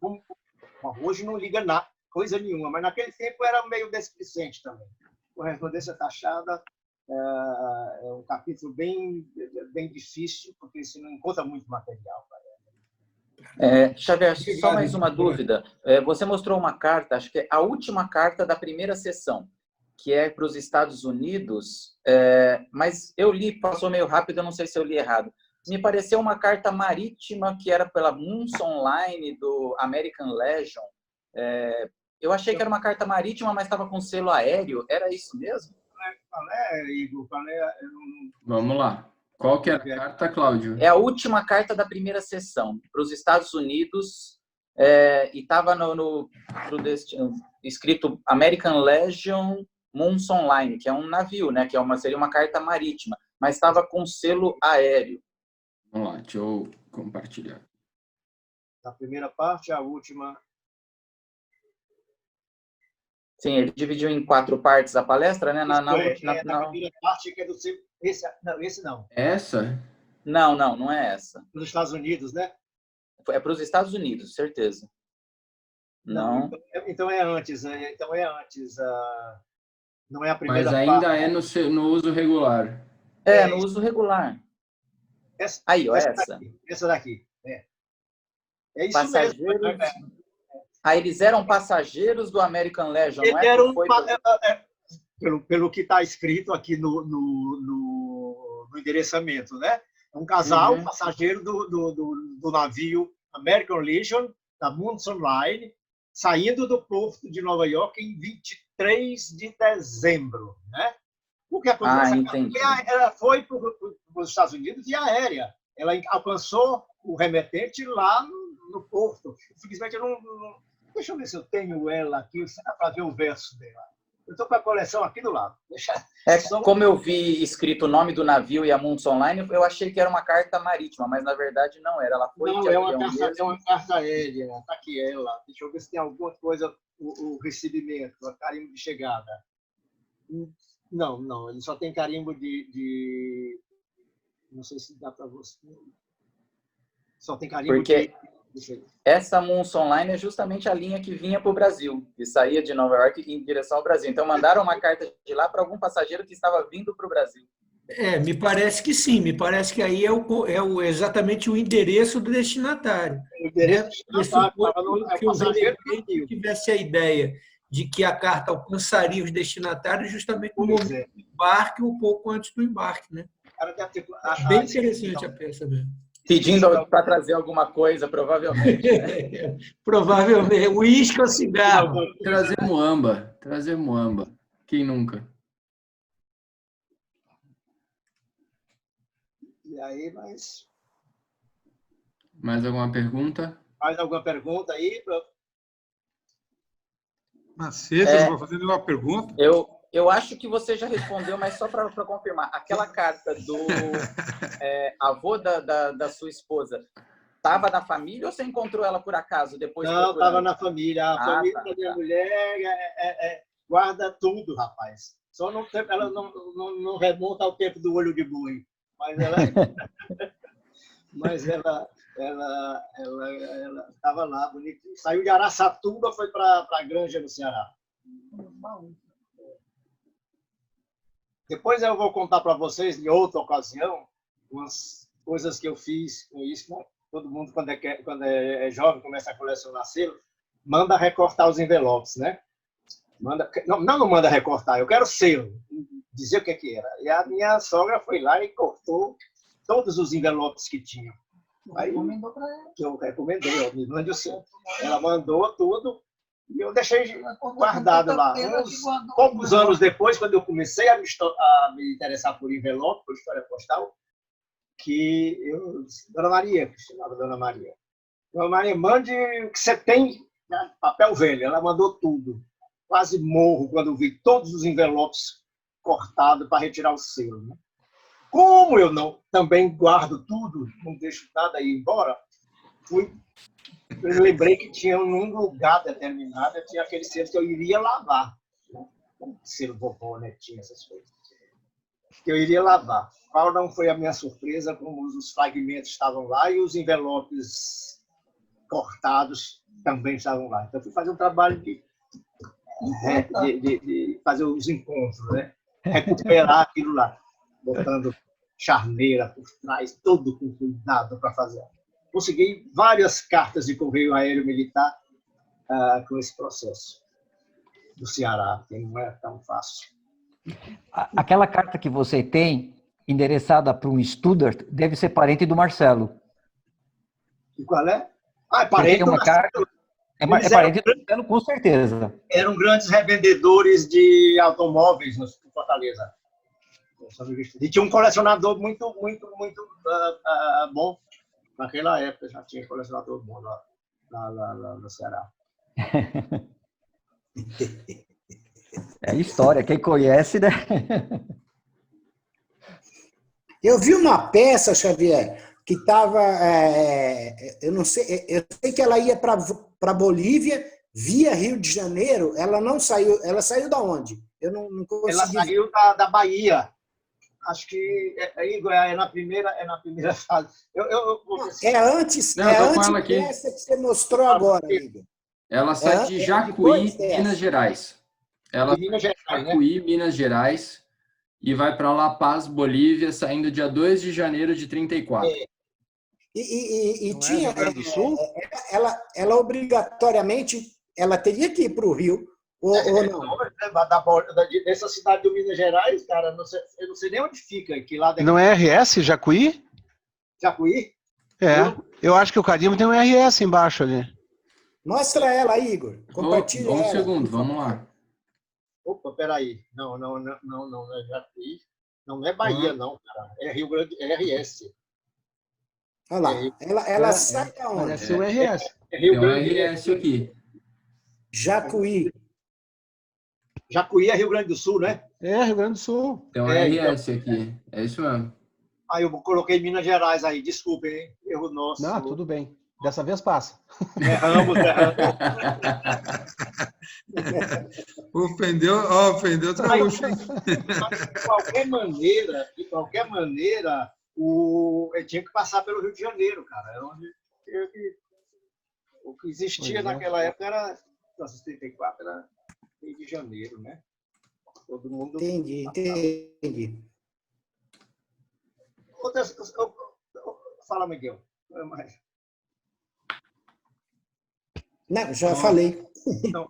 Hoje não liga coisa nenhuma, mas naquele tempo era meio desplicente também. Correspondência taxada é um capítulo bem difícil, porque você não encontra muito material para Xavier, só mais uma dúvida. Você mostrou uma carta, acho que é a última carta da primeira sessão, que é para os Estados Unidos, mas eu li, passou meio rápido, eu não sei se eu li errado. Me pareceu uma carta marítima que era pela Moons Online do American Legion. Eu achei que era uma carta marítima, mas estava com selo aéreo. Era isso mesmo? Igor, Vamos lá. Qual que é a carta, Cláudio? É a última carta da primeira sessão, para os Estados Unidos, e estava escrito American Legion Moons Online, que é um navio, né? Que seria uma carta marítima, mas estava com selo aéreo. Vamos lá, deixa eu compartilhar. A primeira parte, a última. Sim, ele dividiu em 4 partes a palestra, né? Na primeira parte que é do seu... Esse não. Essa? Não é essa. Nos Estados Unidos, né? É para os Estados Unidos, certeza. Não. Então é antes. Não é a primeira parte. Mas ainda parte. é no uso regular. No uso regular. Aí, ó, essa. Essa daqui. É isso Passageiros... mesmo. Eles eram passageiros do American Legion, não é? Pelo que está escrito aqui no endereçamento, né? Um casal passageiro do navio American Legion, da Munson Line, saindo do porto de Nova York em 23 de dezembro, né? O que aconteceu? Ela foi para os Estados Unidos via aérea. Ela alcançou o remetente lá no porto. Infelizmente, eu não... Deixa eu ver se eu tenho ela aqui, para ver o verso dela. Eu estou com a coleção aqui do lado. Como eu vi escrito o nome do navio e a Munson Line, eu achei que era uma carta marítima, mas na verdade não era. Ela foi é uma carta aérea. Está aqui ela. Deixa eu ver se tem alguma coisa, o recebimento, o carimbo de chegada. Não, ele só tem carimbo de... Não sei se dá para você. Só tem carimbo de... Essa Munson Line é justamente a linha que vinha para o Brasil, que saía de Nova York em direção ao Brasil. Então, mandaram uma carta de lá para algum passageiro que estava vindo para o Brasil. Me parece que sim. Me parece que aí é exatamente o endereço do destinatário. O endereço do destinatário. Que o tivesse a ideia de que a carta alcançaria os destinatários justamente no momento do embarque ou pouco antes do embarque, né? Bem interessante a peça mesmo. Pedindo para trazer alguma coisa, provavelmente. Né? Provavelmente. Uísque ou cigarro. Trazer muamba. Quem nunca? E aí, Mais alguma pergunta? Mais alguma pergunta aí? Macedo, não vou fazer nenhuma pergunta. Eu acho que você já respondeu, mas só para confirmar. Aquela carta do avô da sua esposa estava na família ou você encontrou ela por acaso? Depois não, estava na família. A família da minha mulher guarda tudo, rapaz. Só ela não remonta ao tempo do olho de boi. Mas ela estava lá, bonitinha. Saiu de Araçatuba, foi para a Granja, no Ceará. Depois eu vou contar para vocês, em outra ocasião, umas coisas que eu fiz com isso. Né? Todo mundo, quando é jovem, começa a colecionar selo, manda recortar os envelopes, né? Não manda recortar, eu quero selo, dizer o que era. E a minha sogra foi lá e cortou todos os envelopes que tinha. Aí, que eu recomendei, me mande o selo. Ela mandou tudo. E eu deixei guardado lá. Poucos anos depois, quando eu comecei a me interessar por envelope, por história postal, que Dona Maria, que chamava Dona Maria, mande o que você tem, né? Papel velho. Ela mandou tudo. Quase morro quando eu vi todos os envelopes cortados para retirar o selo. Né? Como eu também guardo tudo, não deixo nada ir embora, eu lembrei que tinha num lugar determinado, tinha aquele selo que eu iria lavar. Selo vovô, né? Tinha essas coisas. Que eu iria lavar. Qual não foi a minha surpresa, como os fragmentos estavam lá e os envelopes cortados também estavam lá. Então, fui fazer um trabalho de fazer os encontros, né? Recuperar aquilo lá, botando charneira por trás, todo com cuidado para fazer. Consegui várias cartas de correio aéreo militar com esse processo do Ceará, que não é tão fácil. Aquela carta que você tem, endereçada para um Studart, deve ser parente do Marcelo. E qual é? É parente do Marcelo. É parente do Marcelo, com certeza. Eram grandes revendedores de automóveis no Fortaleza. E tinha um colecionador muito bom. Naquela época já tinha colecionador bom lá no Ceará. É história, quem conhece, né? Eu vi uma peça, Xavier, que estava, eu não sei, eu sei que ela ia para a Bolívia via Rio de Janeiro, ela não saiu. Ela saiu da onde? Eu não consegui. Ela saiu da Bahia. Acho que Igor, é na primeira fase. É antes, Não, é tô com antes ela aqui. dessa que você mostrou agora, Igor. Ela sai de Jacuí, Minas Gerais. Ela Minas Gerais, sai de Jacuí, Minas Gerais, e vai para La Paz, Bolívia, saindo dia 2 de janeiro de 34. E Não é tinha. Rio Grande do Sul? Ela obrigatoriamente ela teria que ir para o Rio, ou não? Dessa cidade de Minas Gerais, cara, eu não sei nem onde fica. Que lá Não é RS, Jacuí? Jacuí? Eu acho que o carimbo tem um RS embaixo ali. Mostra ela aí, Igor. Compartilha Um ela. segundo, vamos lá. Opa, peraí. Não é Jacuí. Não é Bahia, não, cara. É Rio Grande, é RS. Olha lá. Ela sai da onde? Parece um RS. Tem um RS aqui. Jacuí. Jacuí é Rio Grande do Sul, né? É, Rio Grande do Sul. Tem um RS aqui. É isso mesmo. Aí eu coloquei Minas Gerais aí. Desculpem, hein? Erro nosso. Não, tudo bem. Dessa vez passa. Erramos. Ofendeu os gaúchos, hein? De qualquer maneira, ele tinha que passar pelo Rio de Janeiro, cara. Era onde o que existia naquela época era 1974, era Rio de Janeiro, né? Todo mundo. Entendi. Fala, Miguel. Não, já falei. Não,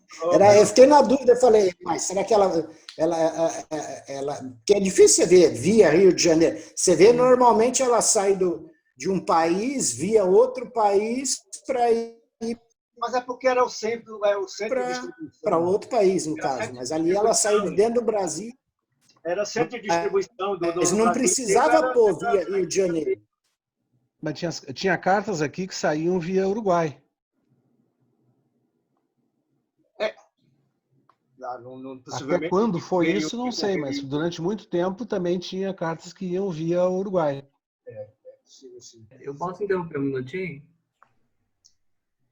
Eu fiquei na dúvida, eu falei, mas será que ela que é difícil você ver via Rio de Janeiro. Você vê, normalmente ela sai de um país via outro país para ir mas é porque era o centro de distribuição. Para outro país, no caso. Mas ali ela saiu de dentro do Brasil. Era centro de distribuição do Mas não precisava pôr via Rio de Janeiro. Mas tinha cartas aqui que saíam via Uruguai. Até quando foi isso, não sei, mas durante muito tempo também tinha cartas que iam via Uruguai. Sim. Eu posso interromper um minutinho?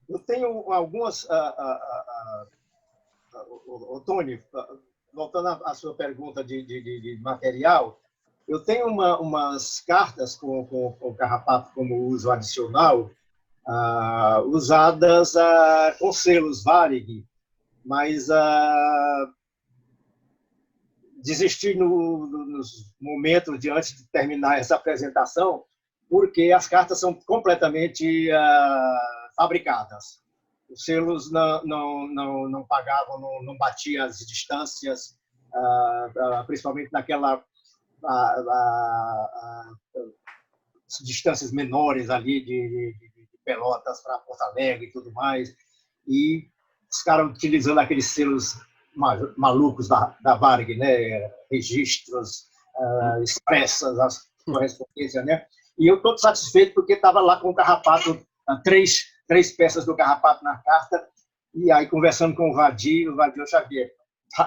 Eu tenho algumas... Tony, voltando à sua pergunta de material, eu tenho umas cartas com carrapato como uso adicional, usadas com selos Varig, mas desisti nos momentos de antes de terminar essa apresentação, porque as cartas são completamente fabricadas. Os selos não pagavam, não batiam as distâncias, principalmente naquela distâncias menores ali de Pelotas para Porto Alegre e tudo mais, e ficaram utilizando aqueles selos malucos da Varig, né? Registros, expressas, as correspondências, né? E eu estou satisfeito porque estava lá com o carrapato, três peças do carrapato na carta, e aí conversando com o Vadir Xavier.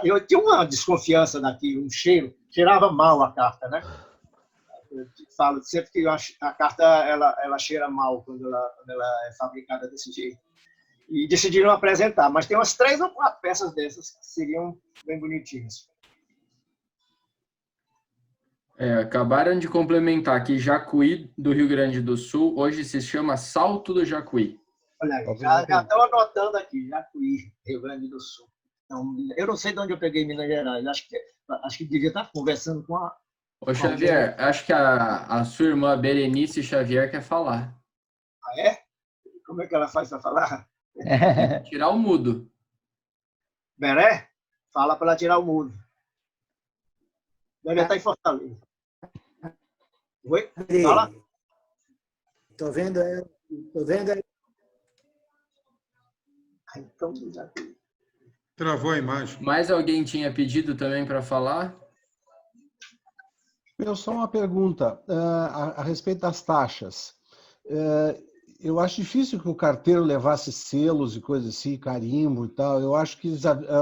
Eu tinha uma desconfiança daquilo, um cheiro, cheirava mal a carta, né? Eu falo sempre que a carta ela cheira mal quando ela é fabricada desse jeito. E decidiram apresentar, mas tem umas 3 ou 4 peças dessas que seriam bem bonitinhas. Acabaram de complementar que Jacuí do Rio Grande do Sul hoje se chama Salto do Jacuí. Olha aí, já estou anotando aqui, Jacuí, Rio Grande do Sul. Então, eu não sei de onde eu peguei Minas Gerais, acho que devia estar conversando com a... Ô Xavier, acho que a sua irmã Berenice Xavier quer falar. Ah, é? Como é que ela faz para falar? Tirar o mudo. Beré? Fala para ela tirar o mudo. Deve estar em Fortaleza. Oi? Fala. Estou vendo ela. Então, Travou a imagem. Mais alguém tinha pedido também para falar? Só uma pergunta a respeito das taxas. Eu acho difícil que o carteiro levasse selos e coisas assim, carimbo e tal. Eu acho que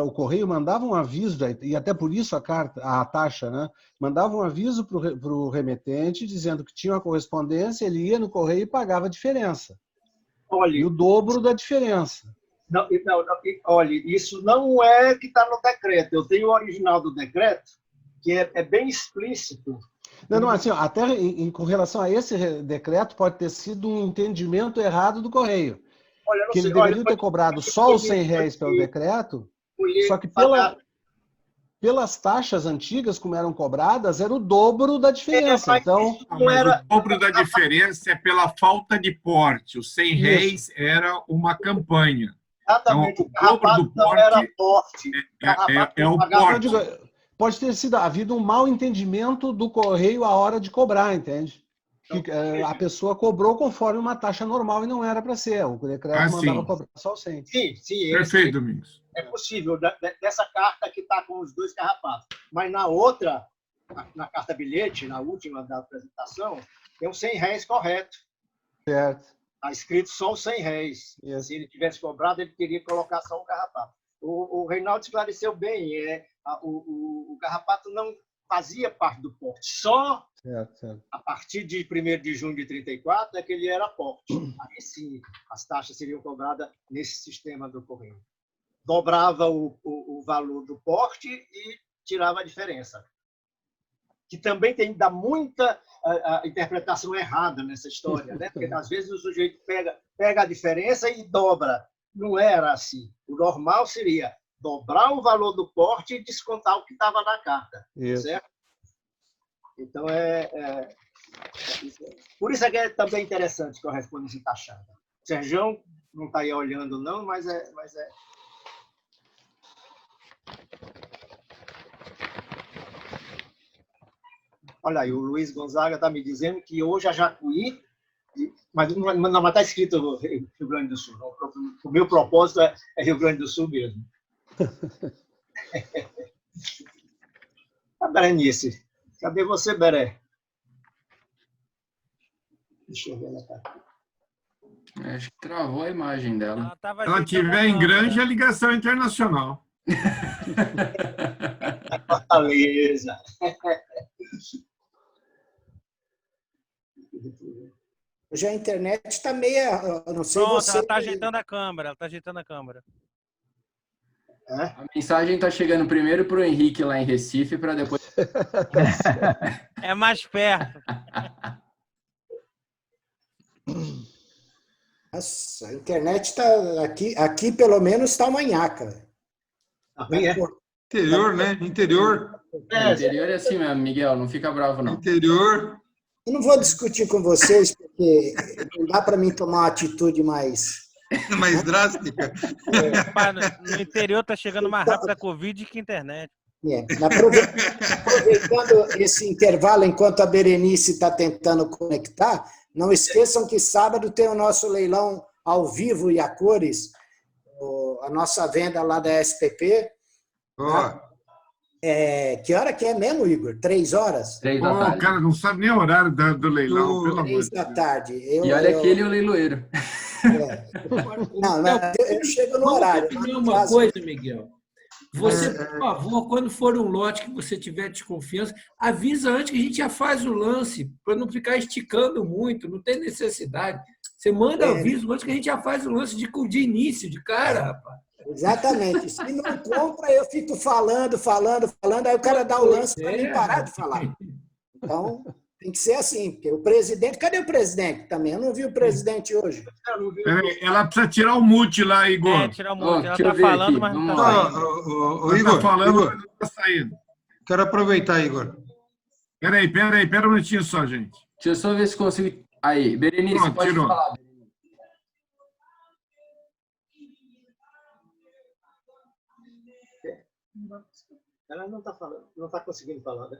o correio mandava um aviso, e até por isso a taxa, né? Mandava um aviso para o remetente dizendo que tinha uma correspondência, ele ia no correio e pagava a diferença. Olha, e o dobro da diferença. Não, olha, isso não é que está no decreto. Eu tenho o original do decreto, que é bem explícito. Não, assim, até com relação a esse decreto, pode ter sido um entendimento errado do Correio. Olha, Que ele deveria ter cobrado só os R$100 pelo decreto, só que pelas taxas antigas, como eram cobradas, era o dobro da diferença. Então, mas o dobro da diferença é pela falta de porte. Os R$100 era uma campanha. Exatamente. Então, o dobro do porte era porte. é o porte. Pode ter havido um mau entendimento do Correio à hora de cobrar, entende? Que a pessoa cobrou conforme uma taxa normal e não era para ser. O decreto mandava cobrar só o 100. Sim. Perfeito, Domingos. É possível, dessa carta que está com os 2 carrapatos. Mas na outra, na carta bilhete, na última da apresentação, tem os R$100 correto. Certo. Está escrito só os R$100. Yes. Se ele tivesse cobrado, ele teria que colocar só um carrapato. O Reinaldo esclareceu bem. O carrapato não fazia parte do porte. Só certo. a partir de 1º de junho de 34 é que ele era porte. Aí sim, as taxas seriam cobradas nesse sistema do Correio. Dobrava o valor do porte e tirava a diferença. Que também dá muita a interpretação errada nessa história, né? Porque às vezes o sujeito pega a diferença e dobra. Não era assim. O normal seria dobrar o valor do porte e descontar o que estava na carta. Isso. Certo? Então, por isso é que é também interessante correspondência taxada. O Sergião não está aí olhando, não, mas é. Olha aí, o Luiz Gonzaga está me dizendo que hoje a Jacuí, mas não está escrito Rio Grande do Sul. Não. O meu propósito é Rio Grande do Sul mesmo. A Berenice. Cadê você, Beré? Deixa eu ver ela tá. Acho que travou a imagem dela. Se ela estiver em Granja, é ligação internacional. Fortaleza. Hoje a internet está meia... Não sei Pronto, você... ela está ajeitando a câmera. A mensagem está chegando primeiro para o Henrique lá em Recife, para depois... É mais perto. Nossa, a internet está aqui pelo menos está manhaca. Interior, né? Interior. Interior é assim mesmo, Miguel, não fica bravo, não. Interior. Eu não vou discutir com vocês, porque não dá para mim tomar uma atitude mais drástica. No interior está chegando mais rápido a Covid que a internet. Aproveitando esse intervalo, enquanto a Berenice está tentando conectar, não esqueçam que sábado tem o nosso leilão ao vivo e a cores, a nossa venda lá da SPP. Que hora que é mesmo, Igor? 3 horas? 3 da tarde. O cara não sabe nem o horário do leilão, pelo amor 3 da tarde. E olha que ele é o leiloeiro. Não, eu chego no horário. Vamos definir uma coisa, Miguel. Você, por favor, quando for um lote que você tiver desconfiança, avisa antes que a gente já faz o lance, para não ficar esticando muito, não tem necessidade. Você manda aviso antes que a gente já faz o lance de início, de cara, rapaz. Exatamente. Se não compra, eu fico falando, aí o cara dá o lance para mim parar de falar. Então, tem que ser assim, porque o presidente... Cadê o presidente também? Eu não vi o presidente hoje. Ela precisa tirar o mute lá, Igor. Tirar o mute. Ela está falando, mas não está saindo. Igor, está falando, Igor, mas não está saindo. Quero aproveitar, Igor. Pera um minutinho só, gente. Deixa eu só ver se consigo... Aí, Berenice, Pronto, pode tirou. falar. Ela não está falando, não está conseguindo falar, né?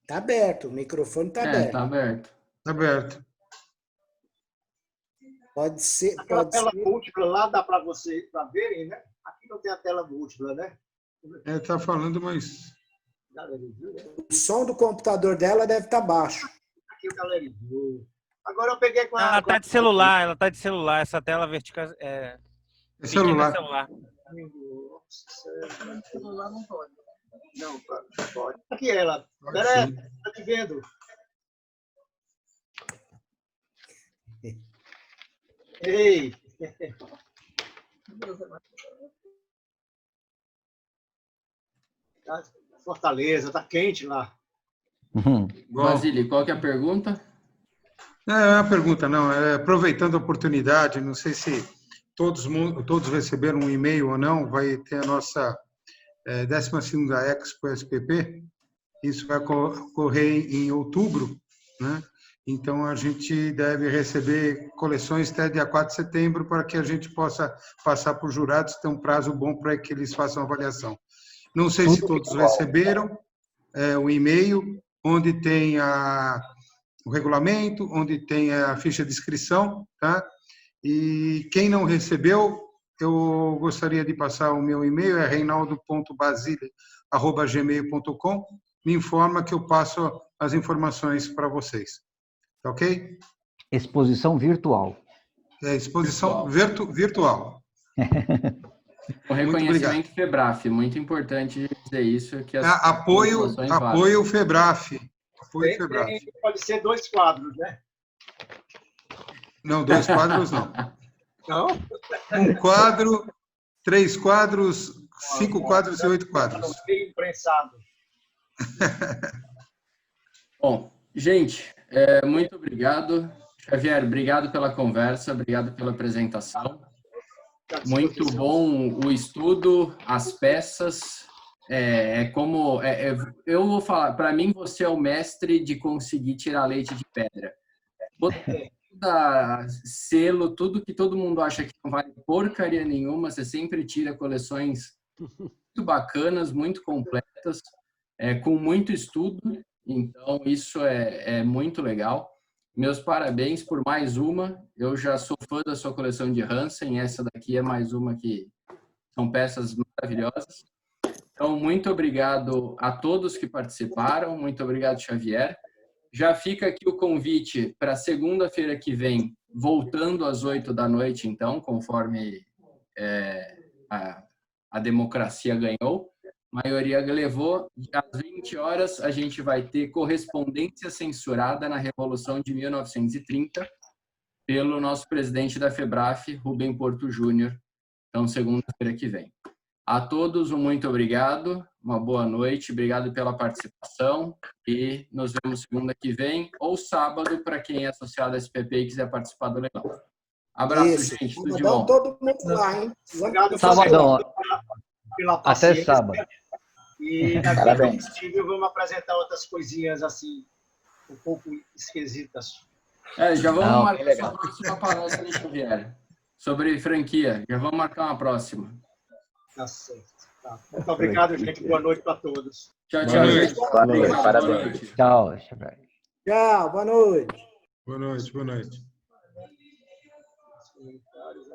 Está aberto, o microfone está aberto. Está aberto. Está aberto. Pode ser. Aquela tela múltipla lá dá para vocês verem, né? Aqui não tem a tela múltipla, né? Está falando, mas... O som do computador dela deve estar baixo. Aqui o galera viu. Agora eu peguei com a... Ela está de celular, essa tela vertical é celular. Celular não pode. Não pode. Aqui ela. Peraí, está te vendo. Ei! Fortaleza, tá quente lá. Basílio, qual que é a pergunta? Não é uma pergunta, não. É aproveitando a oportunidade, não sei se todos receberam um e-mail ou não, vai ter a nossa 12ª Expo SPP. Isso vai ocorrer em outubro, né? Então, a gente deve receber coleções até dia 4 de setembro para que a gente possa passar por jurados, ter um prazo bom para que eles façam a avaliação. Não sei se todos receberam o e-mail, onde tem o regulamento, onde tem a ficha de inscrição, tá? E quem não recebeu, eu gostaria de passar o meu e-mail, é reinaldo.basile@gmail.com. Me informa que eu passo as informações para vocês. Tá ok? Exposição virtual. Exposição virtual. O reconhecimento FEBRAF, muito importante dizer isso. Que apoio o FEBRAF. Apoio FEBRAF. Pode ser 2 quadros, né? Não, 2 quadros não. Não? 1 quadro, 3 quadros, 5 quadros e 8 quadros. Imprensado. Bom, gente, muito obrigado. Xavier, obrigado pela conversa, obrigado pela apresentação. Muito bom o estudo, as peças. Eu vou falar, para mim você é o mestre de conseguir tirar leite de pedra. Selo, tudo que todo mundo acha que não vale porcaria nenhuma, você sempre tira coleções muito bacanas, muito completas, com muito estudo. Então, isso é muito legal. Meus parabéns por mais uma. Eu já sou fã da sua coleção de Hansen. Essa daqui é mais uma que são peças maravilhosas. Então, muito obrigado a todos que participaram. Muito obrigado, Xavier. Já fica aqui o convite para segunda-feira que vem, voltando às 8 da noite, então, conforme a democracia ganhou. A maioria levou. Às 20 horas, a gente vai ter correspondência censurada na Revolução de 1930 pelo nosso presidente da FEBRAF, Rubem Porto Júnior. Então, segunda-feira que vem. A todos, muito obrigado. Uma boa noite. Obrigado pela participação. E nos vemos segunda que vem ou sábado, para quem é associado à SPP e quiser participar do leilão. Abraço, gente. Tudo de bom. Todo mundo lá, hein? Sabadão. Pela Até paciência. sábado. E na Parabéns. possível, vamos apresentar outras coisinhas assim, um pouco esquisitas. Já vamos marcar a próxima palestra, né, Xavier? Sobre franquia. Já vamos marcar uma próxima. Tá certo. Tá. Muito obrigado, gente. Boa noite para todos. Tchau, tchau, gente. Boa noite, parabéns. Tchau, Xavier. Tchau, boa noite. Boa noite, boa noite. Comentários